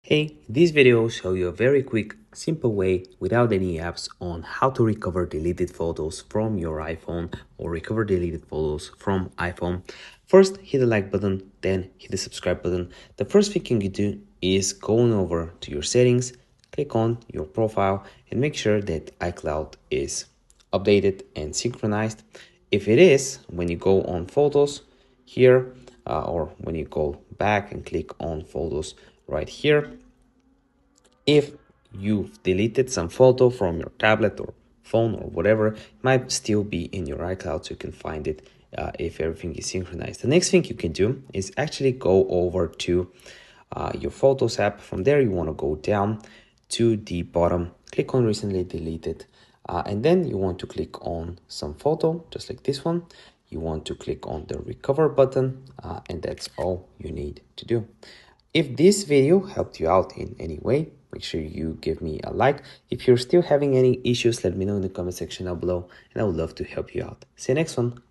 Hey, this video will show you a very quick, simple way without any apps on how to recover deleted photos from your iPhone or recover deleted photos from iPhone. First, hit the like button, then hit the subscribe button. The first thing you can do is go on over to your settings, click on your profile and make sure that iCloud is updated and synchronized. If it is, when you go on photos here, or when you go back and click on photos right here, if you've deleted some photo from your tablet or phone or whatever, it might still be in your iCloud, so you can find it if everything is synchronized. The next thing you can do is actually go over to your Photos app. From there, you want to go down to the bottom, click on recently deleted, and then you want to click on some photo, just like this one. You want to click on the recover button, and that's all you need to do. If this video helped you out in any way, make sure you give me a like. If you're still having any issues, let me know in the comment section down below, and I would love to help you out. See you next one.